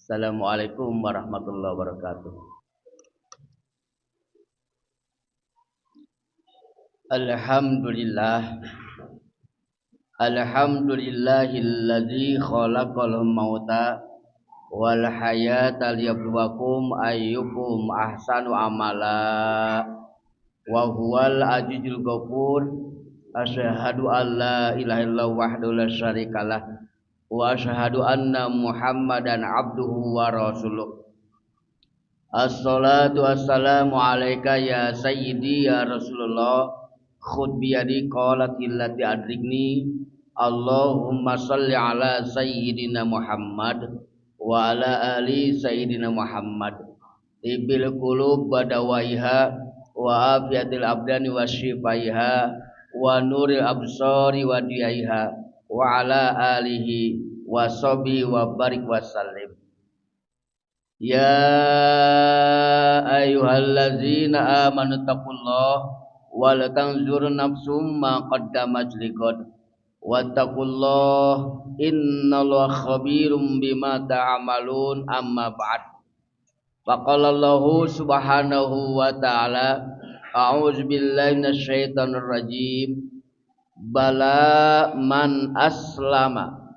Assalamualaikum warahmatullahi wabarakatuh. Alhamdulillah. Alhamdulillahilladzi khalaqal mauta wal hayata liyabluwakum ayyukum ahsanu amala wa huwal azizul ghafur. Asyhadu an la ilaha illallah wahdahu la syarikalah wa asyhadu anna Muhammadan abduhu wa rasuluh. Assalatu wassalamu alaika ya sayyidi ya Rasulullah. Khud biyadi qalatil lati adrikni. Allahumma salli ala sayyidina Muhammad wa ala ali sayyidina Muhammad. Tibil qulub badawaiha wa afiatil abdani wa syifaiha wa nuril absari wa diyaiha wa ala alihi wa sahbihi wa barik wa sallim. Ya ayyuhallazina amanu taqullaha wal tanzur nafsum ma qaddamat liqad wattaqullaha innallaha khabirum bima ta'malun. Amma ba'd. Faqala Allahu subhanahu wa ta'ala a'udzu billahi minasyaitonir rajim. Bala man aslama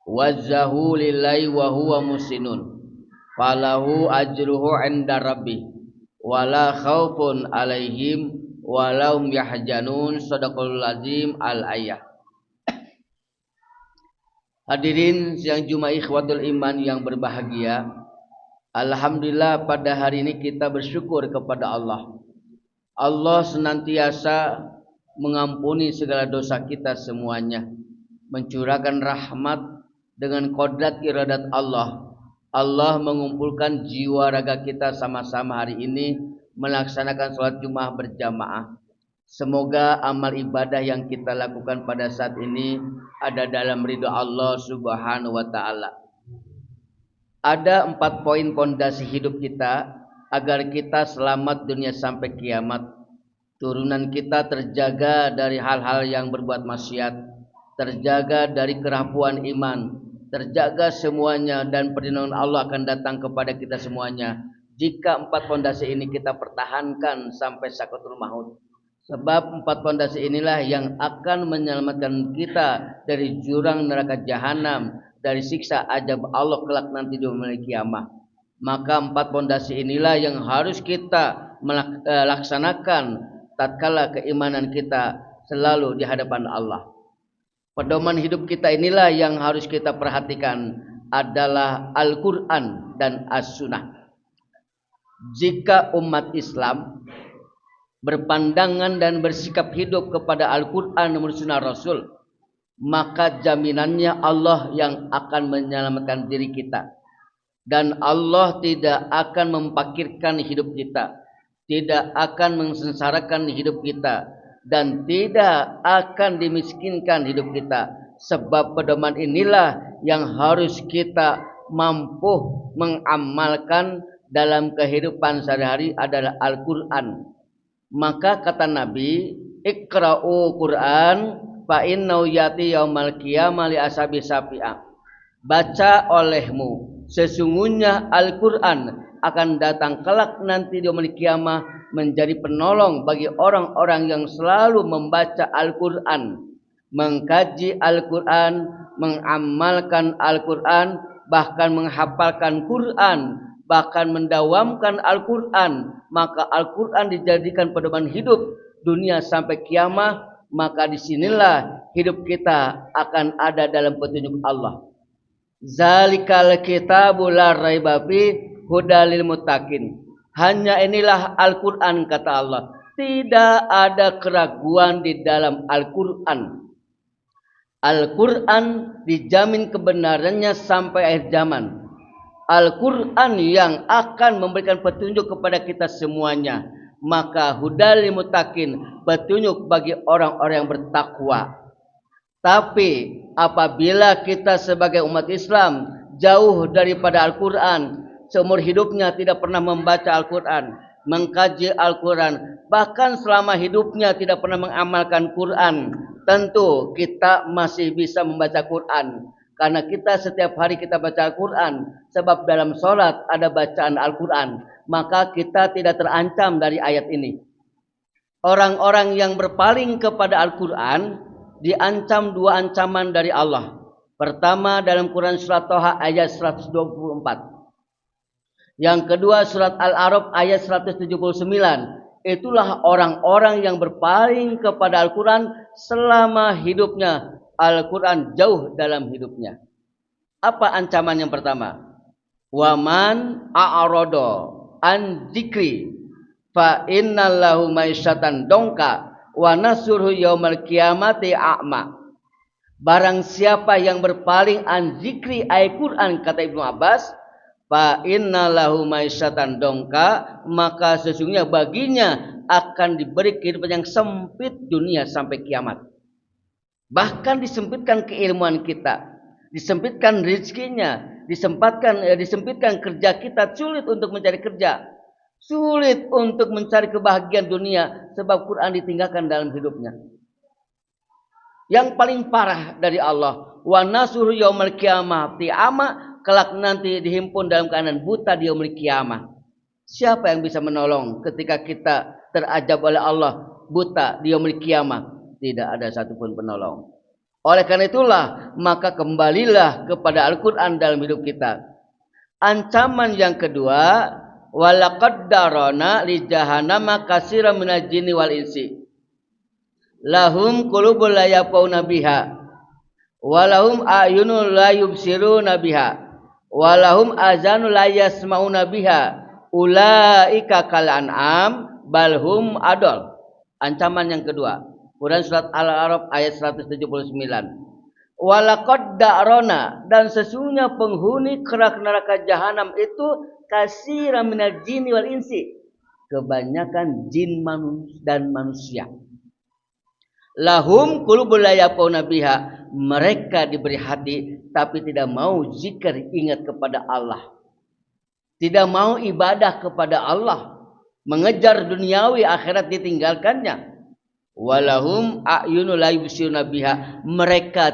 wajhahu lillahi wa huwa muhsinun falahu ajruhu 'inda rabbih wala khaufun 'alaihim walahum yahzanun. Shadaqallahul azim. Al-ayah. Hadirin siang Jumat ikhwatul iman yang berbahagia, alhamdulillah pada hari ini kita bersyukur kepada Allah. Allah senantiasa mengampuni segala dosa kita semuanya, mencurahkan rahmat dengan kodrat iradat Allah. Allah mengumpulkan jiwa raga kita sama-sama hari ini melaksanakan sholat Jumat berjamaah. Semoga amal ibadah yang kita lakukan pada saat ini ada dalam ridha Allah subhanahu wa ta'ala. Ada 4 poin pondasi hidup kita agar kita selamat dunia sampai kiamat. Turunan kita terjaga dari hal-hal yang berbuat maksiat, terjaga dari kerapuan iman, terjaga semuanya, dan perlindungan Allah akan datang kepada kita semuanya jika 4 pondasi ini kita pertahankan sampai sakaratul maut. Sebab 4 pondasi inilah yang akan menyelamatkan kita dari jurang neraka jahanam, dari siksa azab Allah kelak nanti di hari kiamat. Maka 4 pondasi inilah yang harus kita laksanakan tatkala keimanan kita selalu di hadapan Allah. Pedoman hidup kita inilah yang harus kita perhatikan adalah Al-Quran dan As-Sunnah. Jika umat Islam berpandangan dan bersikap hidup kepada Al-Quran dan Sunnah Rasul, maka jaminannya Allah yang akan menyelamatkan diri kita. Dan Allah tidak akan mempakirkan hidup kita, tidak akan mensengsarakan hidup kita, dan tidak akan dimiskinkan hidup kita. Sebab pedoman inilah yang harus kita mampu mengamalkan dalam kehidupan sehari-hari adalah Al-Quran. Maka kata Nabi, Iqra'u Quran fa innahu yati yaumal qiyamah li ashabi syafi'ah. Baca olehmu, sesungguhnya Al-Quran akan datang kelak nanti di hari kiamat menjadi penolong bagi orang-orang yang selalu membaca Al-Quran, mengkaji Al-Quran, mengamalkan Al-Quran, bahkan menghafalkan Quran, bahkan mendawamkan Al-Quran. Maka Al-Quran dijadikan pedoman hidup dunia sampai kiamat. Maka disinilah hidup kita akan ada dalam petunjuk Allah. Zalikal kitabu la raiba fi hudalil muttaqin. Hanya inilah Al-Quran kata Allah. Tidak ada keraguan di dalam Al-Quran. Al-Quran dijamin kebenarannya sampai akhir zaman. Al-Quran yang akan memberikan petunjuk kepada kita semuanya. Maka hudalil muttaqin, petunjuk bagi orang-orang yang bertakwa. Tapi apabila kita sebagai umat Islam jauh daripada Al-Quran, seumur hidupnya tidak pernah membaca Al-Quran, mengkaji Al-Quran, bahkan selama hidupnya tidak pernah mengamalkan Quran, tentu kita masih bisa membaca Quran. Karena kita setiap hari kita baca Al-Quran. Sebab dalam sholat ada bacaan Al-Quran. Maka kita tidak terancam dari ayat ini. Orang-orang yang berpaling kepada Al-Quran diancam dua ancaman dari Allah. Pertama dalam Quran surat Toha ayat 124. Yang kedua surat Al-A'raf ayat 179. Itulah orang-orang yang berpaling kepada Al-Quran selama hidupnya. Al-Quran jauh dalam hidupnya. Apa ancaman yang pertama? Waman a'rodo an dzikri fa innallahu maisyatan dongka wa nasurhu yaumal qiyamati a'ma. Barang siapa yang berpaling an zikri Al-Quran, kata Ibnu Abbas, fa innallahu maisyatan dongka, maka sesungguhnya baginya akan diberi kehidupan yang sempit dunia sampai kiamat. Bahkan disempitkan keilmuan kita, disempitkan rezekinya, disempitkan kerja kita, sulit untuk mencari kerja, sulit untuk mencari kebahagiaan dunia sebab Quran ditinggalkan dalam hidupnya. Yang paling parah dari Allah, wa nasuru yaumil qiyamati ama, kelak nanti dihimpun dalam keadaan buta di yaumil qiyamah. Siapa yang bisa menolong ketika kita terajab oleh Allah buta di yaumil qiyamah? Tidak ada satupun penolong. Oleh karena itulah maka kembalilah kepada Al-Quran dalam hidup kita. Ancaman yang kedua, walaqad darana li jahannama katsiran minal jinni wal insi. Lahum qulubun la yafqahuna biha, walahum a'yunun la yubsiruna biha, walahum azanun la yasma'una biha. Ulaika kal an'am balhum adol. Ancaman yang kedua. Quran surat Al-A'raf ayat 179. Walaqad da'rona, dan sesungguhnya penghuni neraka jahanam itu katsiran minal jinni wal insi, kebanyakan jin dan manusia. Lahum qulubun la yafqahuna biha, mereka diberi hati tapi tidak mau zikir ingat kepada Allah. Tidak mau ibadah kepada Allah, mengejar duniawi, akhirat ditinggalkannya. Walahum a'yunu la yubsiruna biha, mereka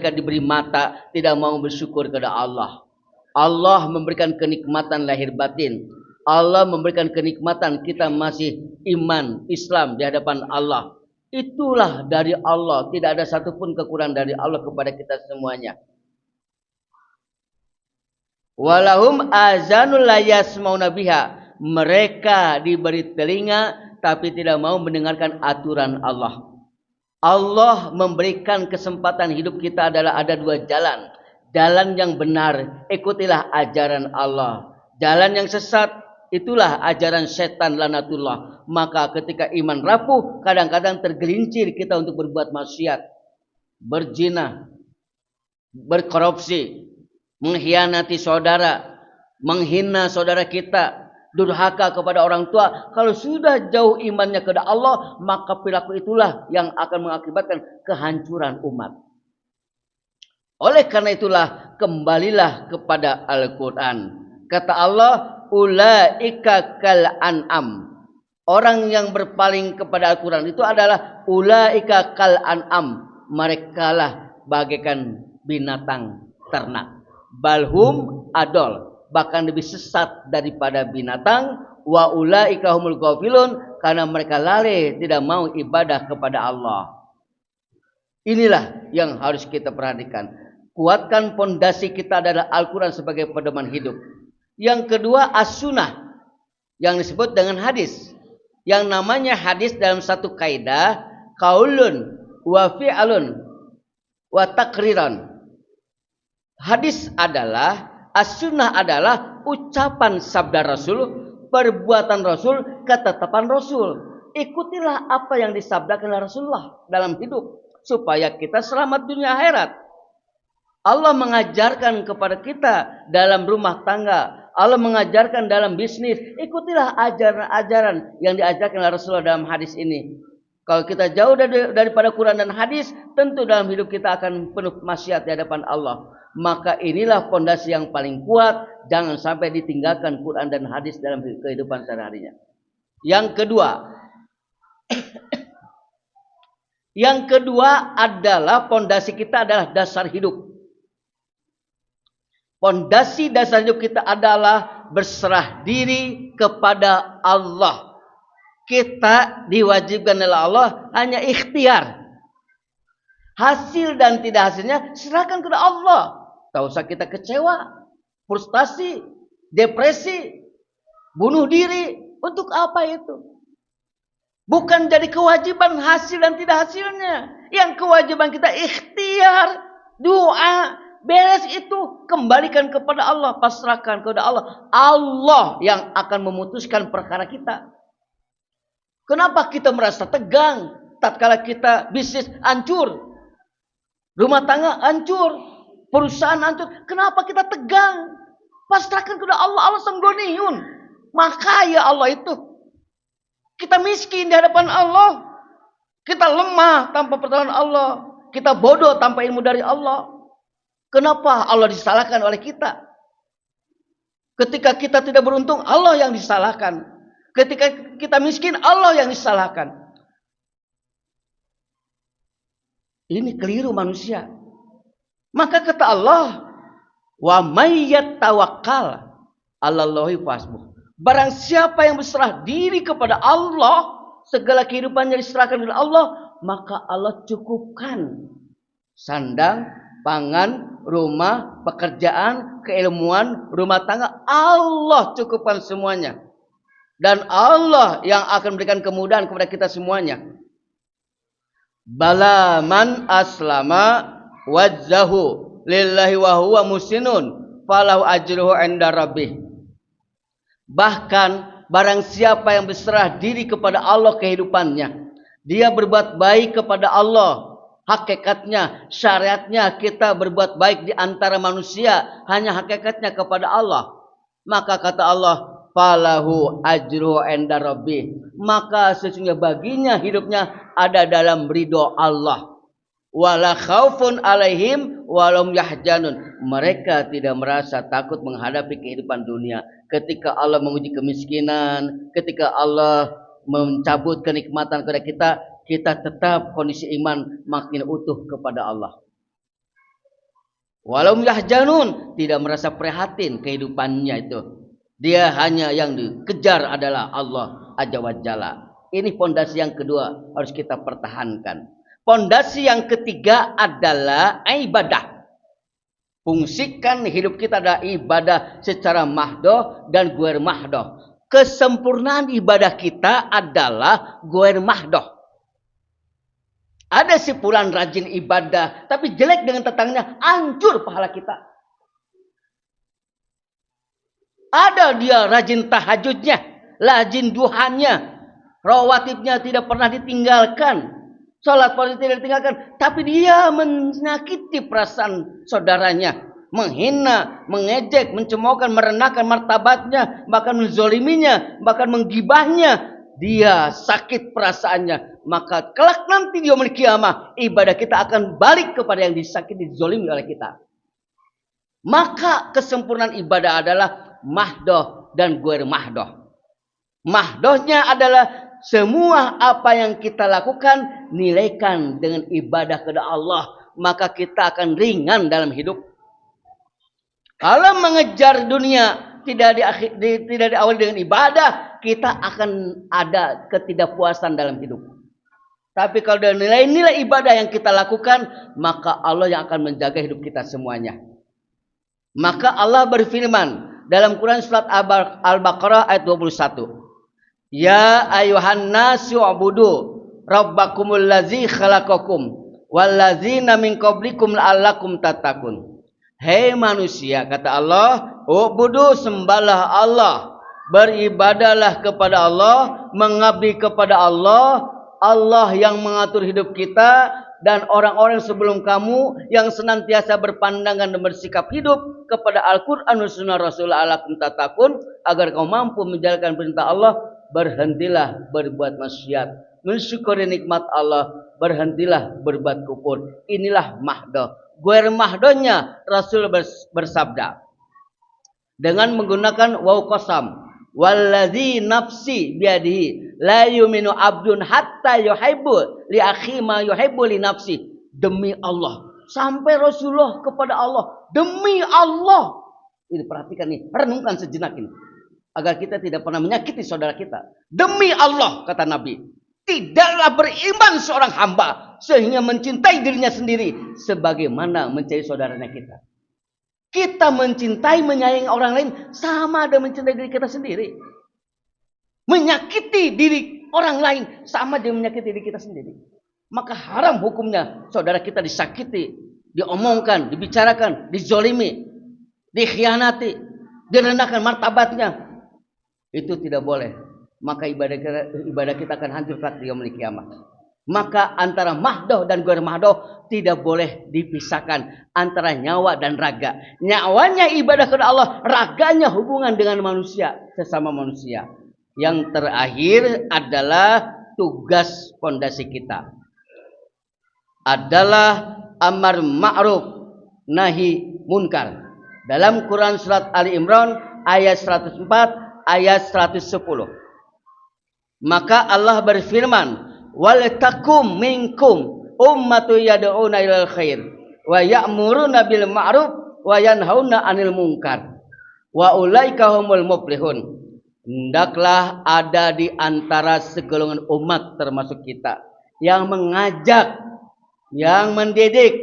diberi mata tidak mau bersyukur kepada Allah. Allah memberikan kenikmatan lahir batin. Allah memberikan kenikmatan kita masih iman Islam di hadapan Allah. Itulah dari Allah, tidak ada satupun kekurangan dari Allah kepada kita semuanya. Walahum azanul la yasmauna biha, mereka diberi telinga tapi tidak mau mendengarkan aturan Allah. Allah memberikan kesempatan hidup kita adalah ada dua jalan. Jalan yang benar, ikutilah ajaran Allah. Jalan yang sesat, itulah ajaran setan lanatullah. Maka ketika iman rapuh, kadang-kadang tergelincir kita untuk berbuat maksiat, berzina, berkorupsi, mengkhianati saudara, menghina saudara kita, durhaka kepada orang tua. Kalau sudah jauh imannya kepada Allah, maka perilaku itulah yang akan mengakibatkan kehancuran umat. Oleh karena itulah kembalilah kepada Al-Quran. Kata Allah, ulaika kal an'am. Orang yang berpaling kepada Al-Quran itu adalah ulaika kal an'am. Mereka lah bagaikan binatang ternak. Balhum adol, bahkan lebih sesat daripada binatang. Wa ulaika humul ghafilun, karena mereka lalai tidak mau ibadah kepada Allah. Inilah yang harus kita perhatikan. Kuatkan pondasi kita adalah Al-Quran sebagai pedoman hidup. Yang kedua as-sunnah, yang disebut dengan hadis. Yang namanya hadis dalam satu kaidah, qaulun wa fi'alun wa takriran. Hadis adalah, as-sunnah adalah ucapan sabda Rasul, perbuatan Rasul, ketetapan Rasul. Ikutilah apa yang disabdakan oleh Rasulullah dalam hidup, supaya kita selamat dunia akhirat. Allah mengajarkan kepada kita dalam rumah tangga, Allah mengajarkan dalam bisnis. Ikutilah ajaran-ajaran yang diajarkan oleh Rasulullah dalam hadis ini. Kalau kita jauh daripada Quran dan hadis, tentu dalam hidup kita akan penuh maksiat di hadapan Allah. Maka inilah fondasi yang paling kuat. Jangan sampai ditinggalkan Quran dan hadis dalam kehidupan sehari-harinya. Yang kedua adalah fondasi kita adalah dasar hidup. Pondasi dasar hidup kita adalah berserah diri kepada Allah. Kita diwajibkan oleh Allah hanya ikhtiar. Hasil dan tidak hasilnya serahkan kepada Allah. Tak usah kita kecewa, frustasi, depresi, bunuh diri. Untuk apa itu? Bukan jadi kewajiban hasil dan tidak hasilnya. Yang kewajiban kita ikhtiar, doa, beres itu kembalikan kepada Allah, pasrahkan kepada Allah. Allah yang akan memutuskan perkara kita. Kenapa kita merasa tegang tatkala kita bisnis hancur, rumah tangga hancur, perusahaan hancur? Kenapa kita tegang? Pasrahkan kepada Allah. Allah Sang-Ghaniyun. Maka ya Allah itu. Kita miskin di hadapan Allah. Kita lemah tanpa pertolongan Allah. Kita bodoh tanpa ilmu dari Allah. Kenapa Allah disalahkan oleh kita? Ketika kita tidak beruntung, Allah yang disalahkan. Ketika kita miskin, Allah yang disalahkan. Ini keliru manusia. Maka kata Allah, wa may yattawakkal 'alallahi fasbuh. Barang siapa yang berserah diri kepada Allah, segala kehidupannya diserahkan kepada Allah, maka Allah cukupkan sandang, pangan, rumah, pekerjaan, keilmuan, rumah tangga. Allah cukupkan semuanya. Dan Allah yang akan memberikan kemudahan kepada kita semuanya. Bala man aslama wajzahu lillahi wa huwa musinun falahu ajruhu 'inda rabbih. Bahkan barang siapa yang berserah diri kepada Allah kehidupannya, dia berbuat baik kepada Allah. Hakikatnya, syariatnya kita berbuat baik di antara manusia, hanya hakikatnya kepada Allah. Maka kata Allah, falahu ajruhu 'inda rabbih. Maka sesungguhnya baginya hidupnya ada dalam ridho Allah. Wala khaufun alaihim walum yahjanun. Mereka tidak merasa takut menghadapi kehidupan dunia. Ketika Allah menguji kemiskinan, ketika Allah mencabut kenikmatan kepada kita, kita tetap kondisi iman makin utuh kepada Allah. Walum yahjanun, tidak merasa prihatin kehidupannya itu. Dia hanya yang dikejar adalah Allah Azza wa Jalla. Ini pondasi yang kedua harus kita pertahankan. Pondasi yang ketiga adalah ibadah. Fungsikan hidup kita adalah ibadah secara mahdoh dan guer mahdoh. Kesempurnaan ibadah kita adalah guer mahdoh. Ada si fulan rajin ibadah, tapi jelek dengan tetangganya, hancur pahala kita. Ada dia rajin tahajudnya, rajin duhannya, rawatibnya tidak pernah ditinggalkan. Salat fardu tidak ditinggalkan, tapi dia menyakiti perasaan saudaranya, menghina, mengejek, mencemoohkan, merendahkan martabatnya, bahkan menzoliminya, bahkan menggibahnya. Dia sakit perasaannya, maka kelak nanti di yaumul qiyamah ibadah kita akan balik kepada yang disakiti, dizolimi oleh kita. Maka kesempurnaan ibadah adalah mahdoh dan guer mahdoh. Mahdohnya adalah semua apa yang kita lakukan nilaikan dengan ibadah kepada Allah, maka kita akan ringan dalam hidup. Kalau mengejar dunia tidak diawali dengan ibadah, kita akan ada ketidakpuasan dalam hidup. Tapi kalau dari nilai-nilai ibadah yang kita lakukan, maka Allah yang akan menjaga hidup kita semuanya. Maka Allah berfirman dalam Quran surat Al-Baqarah ayat 21. Ya ayuhan nasu ubudu rabbakumul ladzi khalaqakum walladzina min qablikum la'allakum tattaqun. Hei manusia, kata Allah, ubudu, sembahlah Allah, beribadahlah kepada Allah, mengabdi kepada Allah. Allah yang mengatur hidup kita dan orang-orang sebelum kamu yang senantiasa berpandangan dan bersikap hidup kepada Al-Quran dan Sunnah Rasulullah la'allakum tattaqun, agar kau mampu menjalankan perintah Allah. Berhentilah berbuat maksiat, mensyukuri nikmat Allah, berhentilah berbuat kufur. Inilah mahdoh. Guer mahdohnya Rasul bersabda dengan menggunakan waw qasam, walladzi nafsi biadihi la yuminu abdun hatta yuhibbu li akhi ma yuhibbu li nafsi. Demi Allah, sampai Rasulullah kepada Allah, demi Allah, Ini perhatikan nih, renungkan sejenak ini. Agar kita tidak pernah menyakiti saudara kita. Demi Allah, kata Nabi, tidaklah beriman seorang hamba sehingga mencintai dirinya sendiri sebagaimana mencintai saudaranya kita. Kita mencintai, menyayangi orang lain sama ada mencintai diri kita sendiri. Menyakiti diri orang lain sama dengan menyakiti diri kita sendiri. Maka haram hukumnya saudara kita disakiti, diomongkan, dibicarakan, dizolimi, dikhianati, direndahkan martabatnya. Itu tidak boleh. Maka ibadah kita akan hancur kelak di yaumul qiyamah. Maka antara mahdoh dan ghair mahdoh tidak boleh dipisahkan, antara nyawa dan raga. Nyawanya ibadah kepada Allah, raganya hubungan dengan manusia, sesama manusia. Yang terakhir adalah tugas fondasi kita adalah amar ma'ruf nahi munkar. Dalam Quran surat Ali Imran ayat 104 ayat 110. Maka Allah berfirman, wal takum minkum ummatu yad'una ilal khair wa ya'muruna bil ma'ruf wa yanhauna 'anil munkar wa ulaika humul muflihun. Hendaklah ada di antara segolongan umat termasuk kita yang mengajak, yang mendidik,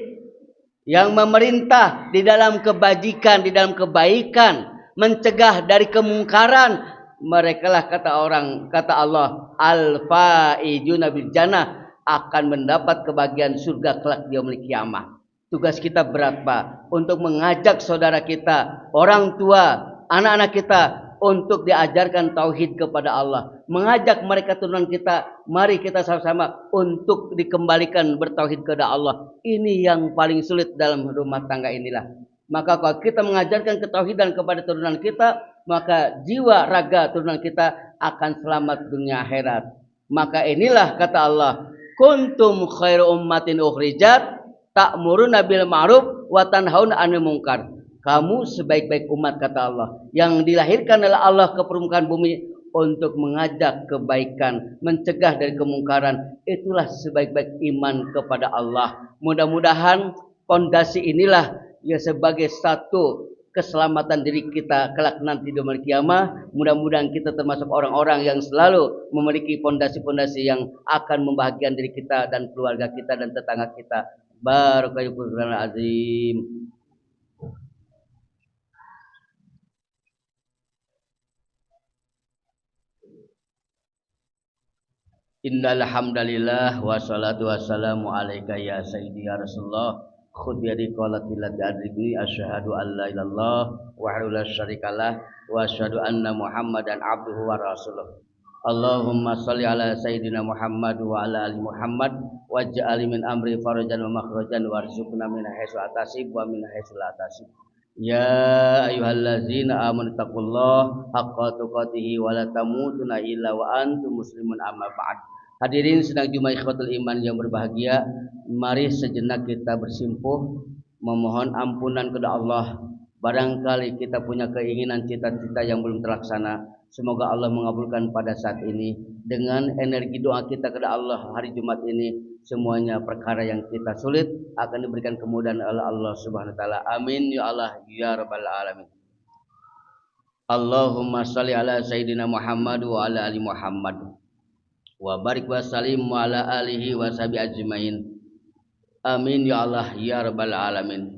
yang memerintah di dalam kebajikan, di dalam kebaikan, mencegah dari kemungkaran. Merekalah kata Allah, al-faizuna bil jannah, akan mendapat kebahagiaan surga kelak di yaumil qiyamah. Tugas kita berat, Pak, untuk mengajak saudara kita, orang tua, anak-anak kita untuk diajarkan tauhid kepada Allah, mengajak mereka turunan kita, mari kita sama-sama untuk dikembalikan bertauhid kepada Allah. Ini yang paling sulit dalam rumah tangga inilah. Maka kalau kita mengajarkan ketauhidan kepada turunan kita, maka jiwa raga turunan kita akan selamat dunia akhirat. Maka inilah kata Allah, kuntum khairu ummatin ukhrijat ta'muruna bil ma'ruf wa tanhauna 'anil munkar. Kamu sebaik-baik umat, kata Allah, yang dilahirkan oleh Allah ke permukaan bumi untuk mengajak kebaikan, mencegah dari kemungkaran. Itulah sebaik-baik iman kepada Allah. Mudah-mudahan fondasi inilah ya sebagai satu keselamatan diri kita kelak nanti di yaumil qiyamah. Mudah-mudahan kita termasuk orang-orang yang selalu memiliki fondasi-fondasi yang akan membahagiakan diri kita dan keluarga kita dan tetangga kita. Barakallahu azim. Innal hamdalillah wassalatu wassalamu alayka ya sayyidi ya Rasulullah. Khudh bi yadi qalatil adrikni asyhadu an la ilallah wahdahu la syarikalah wa asyhadu anna Muhammadan abduhu wa rasuluh. Allahumma shalli ala sayyidina Muhammad wa ala ali Muhammad waj'al min amri farajan wa makhrajan warzuqna min haitsu atasib wa min haitsu la atasib. Ya ayyuhallazina amanu taqullaha haqqa tuqatih wa la tamutunna illa wa antum muslimun amma ba'd. Hadirin sedang Jumat ikhwatul iman yang berbahagia, mari sejenak kita bersimpuh memohon ampunan kepada Allah. Barangkali kita punya keinginan cita-cita yang belum terlaksana, semoga Allah mengabulkan pada saat ini. Dengan energi doa kita kepada Allah hari Jumat ini, semuanya perkara yang kita sulit akan diberikan kemudahan oleh Allah Subhanahu wa taala. Amin ya Allah ya rabbal alamin. Allahumma shalli ala sayyidina Muhammad wa ala ali Muhammad wa barik wa salim wa ala alihi wa sahbihi ajmain. Amin ya Allah ya rabbal alamin.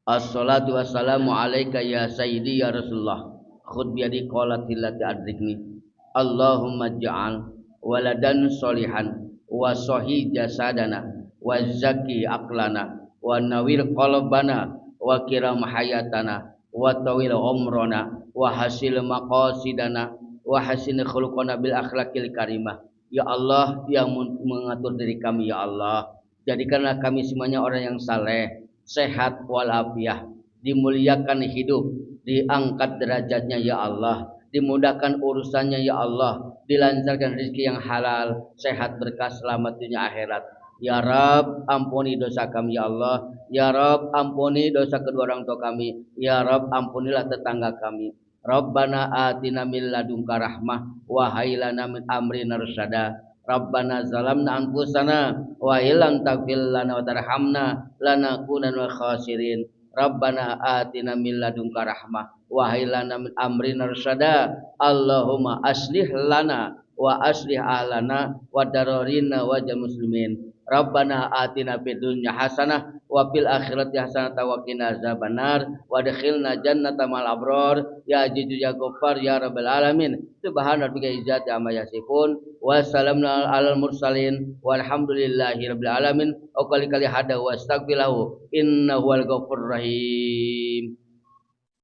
Assalatu wassalamu alayka ya sayyidi ya Rasulullah. Khudh bi yadi qalatil lati adrikni. Allahumma ja'al waladan solihan wa sahih jasadana wa zaki aqlana wa nawir qalbana wa kiram hayatana wa tawil umrana wa hasil maqasidana wa hasin khuluqana bil akhlaqil karimah. Ya Allah yang mengatur diri kami, ya Allah, jadikanlah kami semuanya orang yang saleh, sehat walafiat, dimuliakan hidup, diangkat derajatnya ya Allah, dimudahkan urusannya ya Allah, dilancarkan rezeki yang halal, sehat berkah selamat dunia akhirat. Ya Rabb, ampuni dosa kami ya Allah. Ya Rabb, ampuni dosa kedua orang tua kami. Ya Rabb, ampunilah tetangga kami. Rabbana atina min ladunka rahmah wa hayyi lana min amrina rasyada. Rabbana zalamna anfusana wa illam taghfir lana wa tarhamna lanakunanna minal khasirin. Rabbana atina min ladunka rahmah wa hab lana min amrina rasyada. Allahumma aslih lana wa aslih ahlana wa dararina wa jal muslimin. Rabbana atina fid dunya hasanah wa fil akhirati hasanah wa qina azabannar wa adkhilna jannata mal abrar ya azizu ya ghaffar ya rabbal alamin. Subhana rabbika izzati amma yasifun wa salamun alal mursalin walhamdulillahi rabbil alamin. Au kali hada wa astaghfiruhu innahu wal ghafurur rahim.